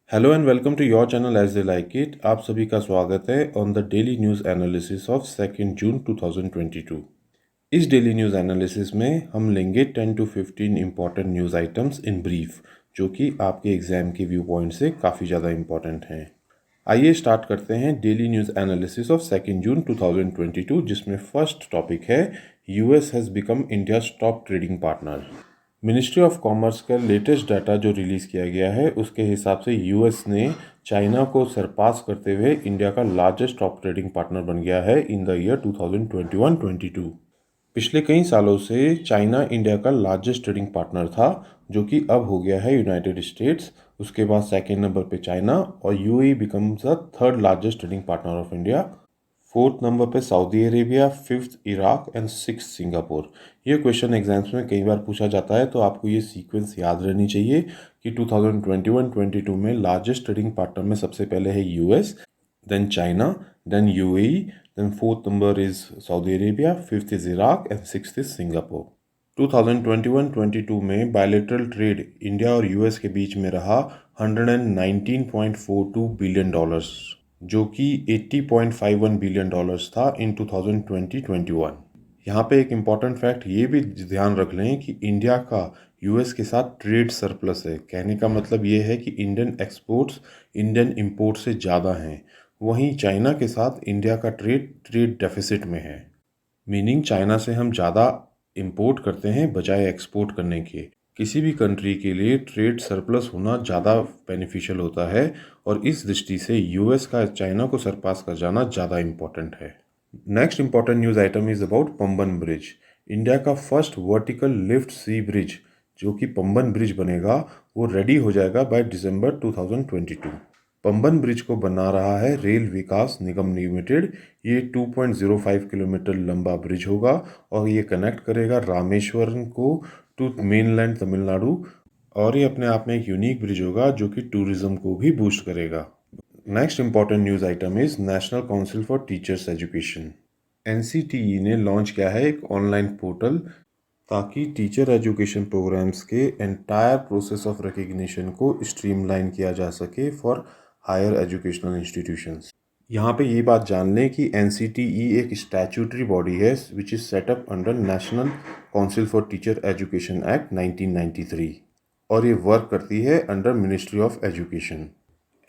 Hello and welcome to your channel as they like it. आप सभी का स्वागत है on the daily news analysis of 2 June 2022। इस डेली न्यूज़ एनालिसिस में हम लेंगे 10 to 15 important news items in brief, जो कि आपके एग्जाम के व्यू पॉइंट से काफ़ी ज़्यादा इंपॉर्टेंट हैं। आइए स्टार्ट करते हैं daily news analysis of 2 June 2022, जिसमें फर्स्ट टॉपिक है US has become India's top trading partner. Ministry of commerce का लेटेस्ट डाटा जो रिलीज़ किया गया है, उसके हिसाब से यूएस ने चाइना को सरपास करते हुए इंडिया का लार्जेस्ट टॉप ट्रेडिंग पार्टनर बन गया है इन द ईयर 2021-22। पिछले कई सालों से चाइना इंडिया का लार्जेस्ट ट्रेडिंग पार्टनर था, जो कि अब हो गया है यूनाइटेड स्टेट्स। उसके बाद सेकेंड नंबर पे चाइना और UAE becomes the third largest trading partner of India. Fourth number पे Saudi Arabia, fifth Iraq and six Singapore. ये क्वेश्चन एग्जाम्स में कई बार पूछा जाता है, तो आपको ये सीक्वेंस याद रहनी चाहिए कि 2021-22 में लार्जेस्ट ट्रेडिंग पार्टनर में सबसे पहले है US, then China, then UAE, then fourth number is Saudi Arabia, fifth is Iraq and sixth is Singapore. 2021-22 में बायलैटरल ट्रेड इंडिया और यूएस के बीच में रहा $119.42 बिलियन, जो कि $80.51 बिलियन था इन 2020-21। यहाँ पे एक इम्पॉर्टेंट फैक्ट ये भी ध्यान रख लें कि इंडिया का यूएस के साथ ट्रेड सरप्लस है। कहने का मतलब ये है कि इंडियन एक्सपोर्ट्स इंडियन इंपोर्ट से ज़्यादा हैं। वहीं चाइना के साथ इंडिया का ट्रेड डेफिसिट में है, मीनिंग चाइना से हम ज़्यादा इंपोर्ट करते हैं बजाय एक्सपोर्ट करने के। किसी भी कंट्री के लिए ट्रेड सरप्लस होना ज़्यादा बेनिफिशियल होता है, और इस दृष्टि से यूएस का चाइना को सरपास कर जाना ज़्यादा इम्पोर्टेंट है। Next important news item is about Pamban bridge. India का फर्स्ट वर्टिकल लिफ्ट सी ब्रिज, जो कि पंबन ब्रिज बनेगा, वो रेडी हो जाएगा बाय दिसंबर 2022। पंबन ब्रिज को बना रहा है रेल विकास निगम लिमिटेड। ये 2.05 किलोमीटर लंबा ब्रिज होगा और ये कनेक्ट करेगा रामेश्वरम को टू मेनलैंड तमिलनाडु, और ये अपने आप में एक यूनिक ब्रिज होगा जो कि टूरिज्म को भी बूस्ट करेगा। Next important news item is national Council for teachers education. NCTE ने लॉन्च किया है एक ऑनलाइन पोर्टल, ताकि टीचर एजुकेशन प्रोग्राम्स के एंटायर प्रोसेस ऑफ रिकग्निशन को स्ट्रीमलाइन किया जा सके फॉर हायर एजुकेशनल इंस्टीट्यूशंस। यहाँ पे ये बात जान लें कि एनसीटीई एक स्टैट्यूटरी बॉडी है which is setup under National Council for Teacher Education Act 1993, और ये वर्क करती है under Ministry of Education.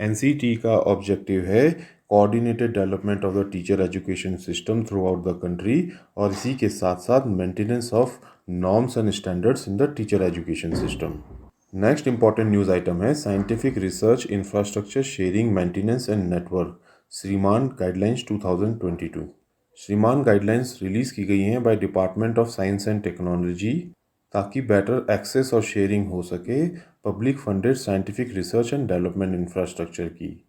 NCT का ऑब्जेक्टिव है coordinated development of the teacher education system throughout the country, और इसी के साथ साथ maintenance of norms and standards in the teacher education system. Next important news item है scientific research infrastructure sharing maintenance and network SRIMAN guidelines 2022। श्रीमान guidelines release की गई हैं by department of science and technology, ताकि better access और sharing हो सके public funded scientific research and development infrastructure की।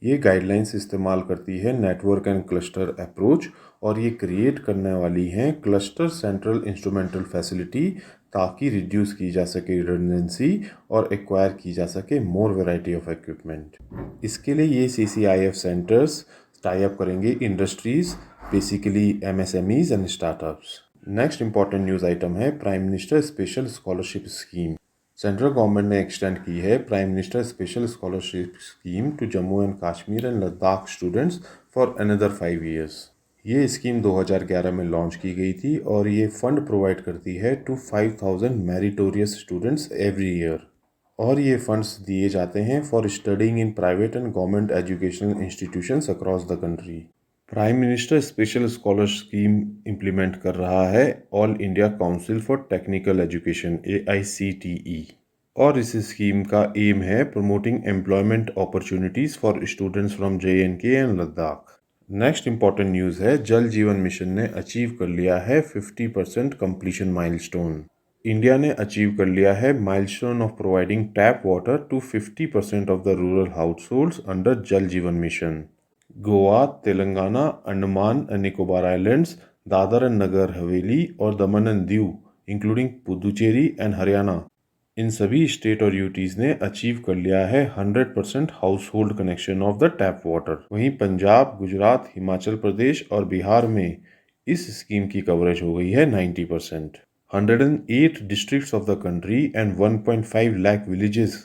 ये गाइडलाइंस इस्तेमाल करती है नेटवर्क एंड क्लस्टर अप्रोच, और ये क्रिएट करने वाली हैं क्लस्टर सेंट्रल इंस्ट्रूमेंटल फैसिलिटी, ताकि रिड्यूस की जा सके रिडंडेंसी और एक्वायर की जा सके मोर वैरायटी ऑफ इक्विपमेंट। इसके लिए ये CCIF सेंटर्स टाई अप करेंगे industries, basically MSMEs and startups. Next important news item है Prime minister special scholarship scheme. Central government ने एक्सटेंड की है Prime minister special scholarship scheme to Jammu and Kashmir and Ladakh students for another 5 years. ये scheme 2011 में launch की गई थी, और ये फंड प्रोवाइड करती है to 5000 meritorious students every year, और ये फंड्स दिए जाते हैं for studying in private and government educational institutions across the country. Prime minister special scholar scheme implement कर रहा है all India council for technical education AICTE, और इस स्कीम का एम है promoting employment opportunities for students from JNK and Ladakh. Next important news है Jal Jeevan mission ने achieve कर लिया है 50% कंप्लीशन माइलस्टोन। इंडिया ने अचीव कर लिया है milestone of providing tap water to 50% of the rural households under Jal Jeevan mission. Goa, Telangana, Andaman and Nicobar islands, Dadra and Nagar Haveli और Daman and Diu including Puducherry and Haryana, इन सभी स्टेट और यूटीज ने अचीव कर लिया है 100% house hold connection of the tap water. वहीं पंजाब, गुजरात, हिमाचल प्रदेश और बिहार में इस स्कीम की कवरेज हो गई है 90%। 108 districts of the country and 1.5 lakh villages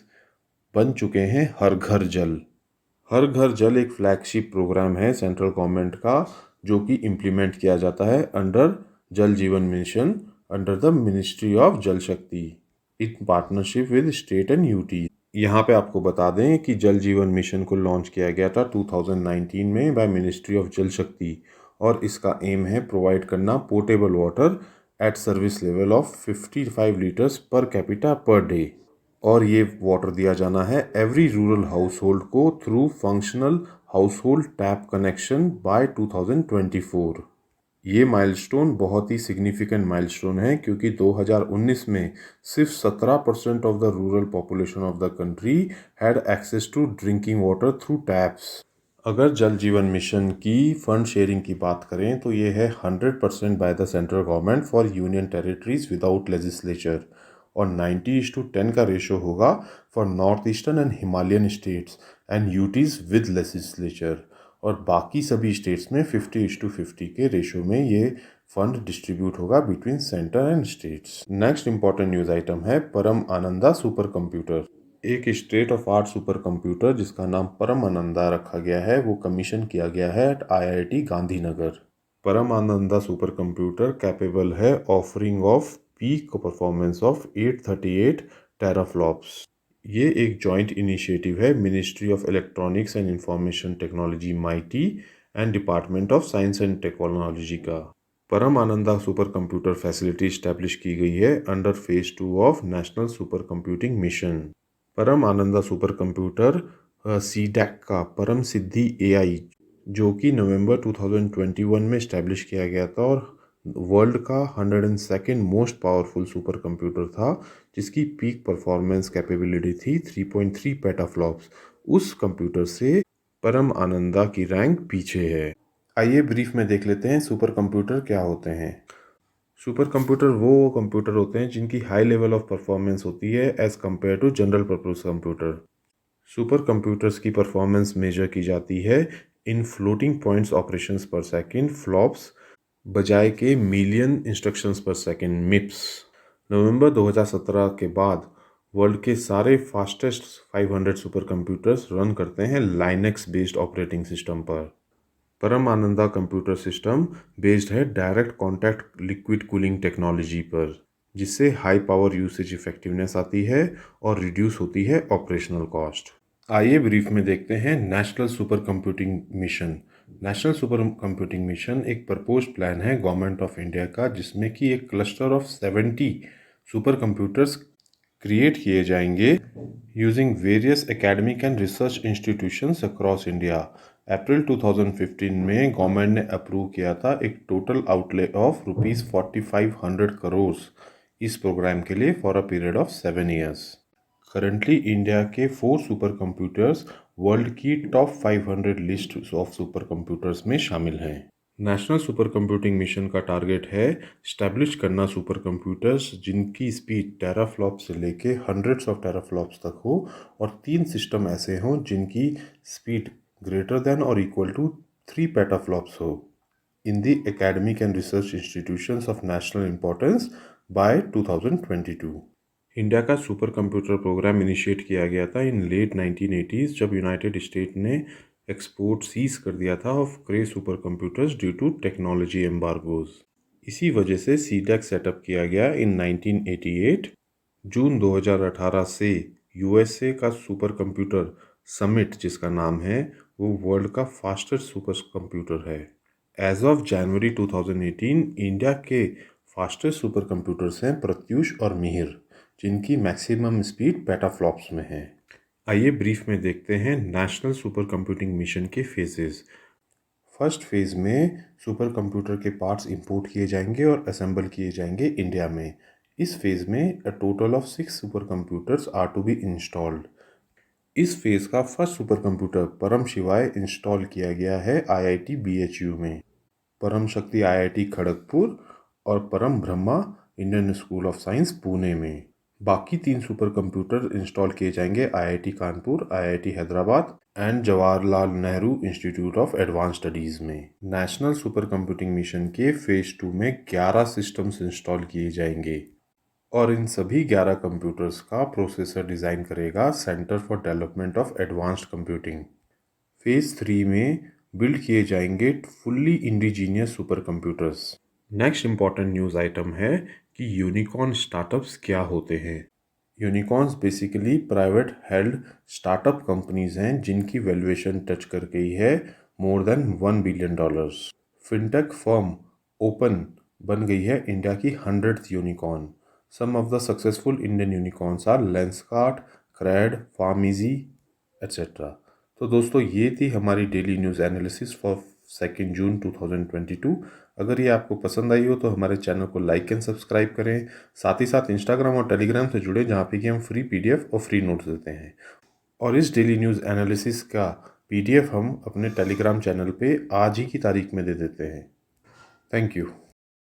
बन चुके हैं हर घर जल। हर घर जल एक फ्लैगशिप प्रोग्राम है सेंट्रल गवर्नमेंट का, जो कि इम्प्लीमेंट किया जाता है under Jal Jeevan mission under the ministry of जल शक्ति in partnership with state and UT. यहाँ पे आपको बता दें कि जल जीवन मिशन को लॉन्च किया गया था 2019 में बाय मिनिस्ट्री ऑफ जल शक्ति, और इसका एम है प्रोवाइड करना portable water at service level of 55 litres per capita per day. और ये वाटर दिया जाना है एवरी रूरल हाउस होल्ड को through functional household tap connection by 2024। ये माइलस्टोन बहुत ही सिग्निफिकेंट माइलस्टोन है, क्योंकि 2019 में सिर्फ 17% of the rural population of the country had access to drinking water through taps. अगर जल जीवन मिशन की फंड शेयरिंग की बात करें तो ये है 100% by the central government for union territories without legislature, और 90:10 का रेशो होगा for north eastern and Himalayan states and UTs with legislature, और बाकी सभी स्टेट्स में 50:50 के रेशो में ये फंड डिस्ट्रीब्यूट होगा between centre and states. Next important news item है परम आनंदा सुपर कंप्यूटर। एक state of art super computer जिसका नाम परम आनंदा रखा गया है, वो कमीशन किया गया है eight IIT Gandhinagar. Param Ananda super computer capable है offering of peak performance of 838 teraflops. ये एक जॉइंट इनिशिएटिव है ministry of electronics and information technology MIT and department of science and technology का। Param Ananda super computer facility establish की गई है under phase 2 of national super computing mission. Param Ananda super computer CDAC का परम सिद्धि AI, जो कि नवंबर 2021 में इस्टेब्लिश किया गया था और वर्ल्ड का 102nd most powerful super computer था, जिसकी पीक परफॉर्मेंस कैपेबिलिटी थी 3.3 पेटाफ्लॉप्स। उस कंप्यूटर से परम आनंदा की रैंक पीछे है। आइए ब्रीफ में देख लेते हैं सुपर कंप्यूटर क्या होते हैं। सुपर कंप्यूटर वो कंप्यूटर होते हैं जिनकी हाई लेवल ऑफ परफॉर्मेंस होती है as compare to general purpose computer. Super computers की परफॉर्मेंस मेजर की जाती है in floating points operations per second flops बजाय के million instructions per second MIPS. नवंबर 2017 के बाद वर्ल्ड के सारे फास्टेस्ट 500 सुपर कंप्यूटर्स रन करते हैं लाइनेक्स बेस्ड ऑपरेटिंग सिस्टम पर। परम आनंदा कंप्यूटर सिस्टम बेस्ड है direct contact liquid cooling technology पर, जिससे हाई पावर यूसेज इफेक्टिवनेस आती है और रिड्यूस होती है ऑपरेशनल कॉस्ट। आइए ब्रीफ में देखते हैं national super computing mission. National super computing mission एक प्रपोज प्लान है गवर्नमेंट ऑफ इंडिया का, जिसमें कि एक cluster of 70 super computers create किए जाएंगे using various academic and research institutions across India. April 2015 में गवर्नमेंट ने अप्रूव किया था एक टोटल आउटले ऑफ ₹4500 करोड़ इस प्रोग्राम के लिए for a period of 7 years. Currently India के 4 सुपर कंप्यूटर्स वर्ल्ड की top 500 list of super computers में शामिल हैं। नेशनल सुपर कंप्यूटिंग मिशन का टारगेट है स्टैब्लिश करना सुपर कंप्यूटर्स जिनकी स्पीड टेराफ्लॉप से लेके हंड्रेड्स ऑफ टेराफ्लॉप्स तक हो, और 3 सिस्टम ऐसे हों जिनकी स्पीड ग्रेटर देन और इक्वल टू 3 पेटाफ्लॉप्स हो in the academic and research institutions of national importance by 2022। India का सुपर कंप्यूटर प्रोग्राम इनिशिएट किया गया था इन लेट 1980s, जब यूनाइटेड स्टेट ने एक्सपोर्ट सीज कर दिया था of Cray super computers due to technology embargoes. इसी वजह से सीडैक सेटअप किया गया इन 1988। जून 2018 से USA का सुपर कंप्यूटर समिट, जिसका नाम है, वो वर्ल्ड का फास्टेस्ट सुपर कंप्यूटर है। एज ऑफ जनवरी 2018 इंडिया के फास्टेस्ट सुपर कंप्यूटर्स हैं प्रत्यूष और मिहिर, जिनकी मैक्सिमम स्पीड पेटाफ्लॉप्स में है। आइए ब्रीफ में देखते हैं नेशनल सुपर कंप्यूटिंग मिशन के फेजेस। फर्स्ट फेज में सुपर कंप्यूटर के पार्ट्स इंपोर्ट किए जाएंगे और असेंबल किए जाएंगे इंडिया में। इस फेज में a total of 6 super computers are to be installed. इस फेज का first super computer Param Shivay install किया गया है IIT BHU में, परम शक्ति IIT खड़गपुर और परम Brahma Indian school of science Pune में। बाकी 3 सुपर कंप्यूटर इंस्टॉल किए जाएंगे IIT Kanpur, IIT Hyderabad and Jawaharlal Nehru institute of advance studies में। नेशनल सुपर कंप्यूटिंग मिशन के फेज 2 में 11 सिस्टम्स इंस्टॉल किए जाएंगे और इन सभी 11 कंप्यूटर्स का प्रोसेसर डिज़ाइन करेगा centre for development of advanced computing. Phase 3 में बिल्ड किए जाएंगे fully indigenous super computers. Next important news item है कि यूनिकॉर्न स्टार्टअप्स क्या होते हैं। Unicorns basically private held startup companies हैं जिनकी वैल्यूएशन टच कर गई है more than $1 billion. Fintech firm open बन गई है इंडिया की 100th unicorn. Some of the successful Indian unicorns are Lenskart, crate, PharmEasy etcetera. तो दोस्तों ये थी हमारी daily news analysis for 2 June 2022। अगर ये आपको पसंद आई हो तो हमारे चैनल को लाइक एंड सब्सक्राइब करें। साथ ही साथ इंस्टाग्राम और टेलीग्राम से जुड़े जहाँ पे कि हम फ्री पीडीएफ और फ्री नोट्स देते हैं। और इस डेली न्यूज़ एनालिसिस का पीडीएफ हम अपने टेलीग्राम चैनल पे आज ही की तारीख में दे देते हैं। Thank you.